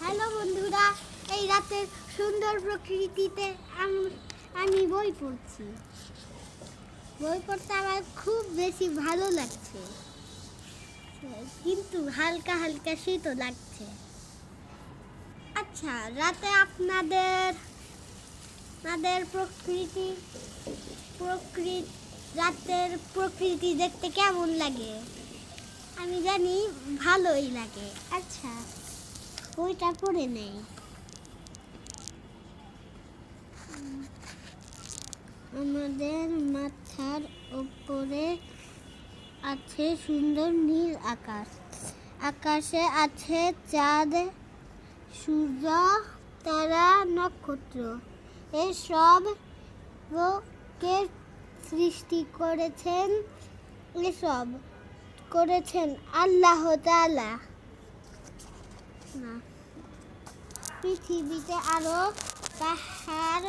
Hello বন্ধুরা, এই রাতের সুন্দর প্রকৃতিতে আমি বই পড়ছি। বই পড়তে আমার খুব বেশি ভালো লাগছে, কিন্তু হালকা হালকা শীতও লাগছে। আচ্ছা, রাতে আপনাদের রাতের প্রকৃতি দেখতে কেমন লাগে? আমি জানি ভালোই লাগে। আচ্ছা, বইটা পড়ে নেই। আমাদের মাথার উপরে আছে সুন্দর নীল আকাশ। আকাশে আছে চাঁদ, সূর্য, তারা, নক্ষত্র। এসব কে সৃষ্টি করেছেন আল্লাহ তাআলা। পৃথিবীতে আরো পাহাড়